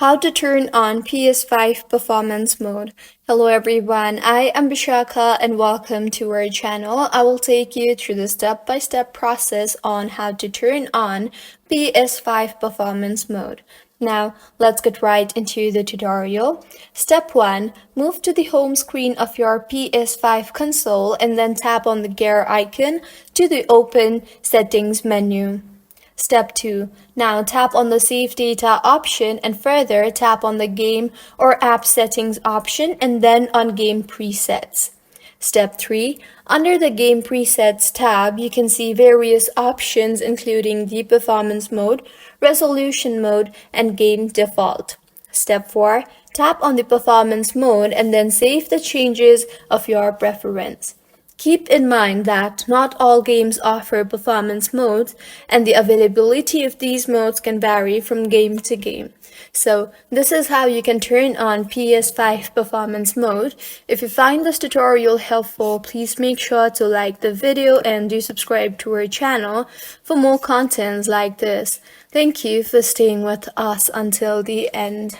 How to turn on PS5 Performance Mode. Hello everyone, I am Bishaka and welcome to our channel. I will take you through the step-by-step process on how to turn on PS5 Performance Mode. Now, let's get right into the tutorial. Step 1. Move to the home screen of your PS5 console and then tap on the gear icon to the Open Settings menu. Step 2. Now tap on the Save Data option and further tap on the Game or App Settings option and then on Game Presets. Step 3. Under the Game Presets tab, you can see various options including the Performance Mode, Resolution Mode, and Game Default. Step 4. Tap on the Performance Mode and then save the changes of your preference. Keep in mind that not all games offer performance modes, and the availability of these modes can vary from game to game. So this is how you can turn on PS5 Performance Mode. If you find this tutorial helpful, please make sure to like the video and do subscribe to our channel for more contents like this. Thank you for staying with us until the end.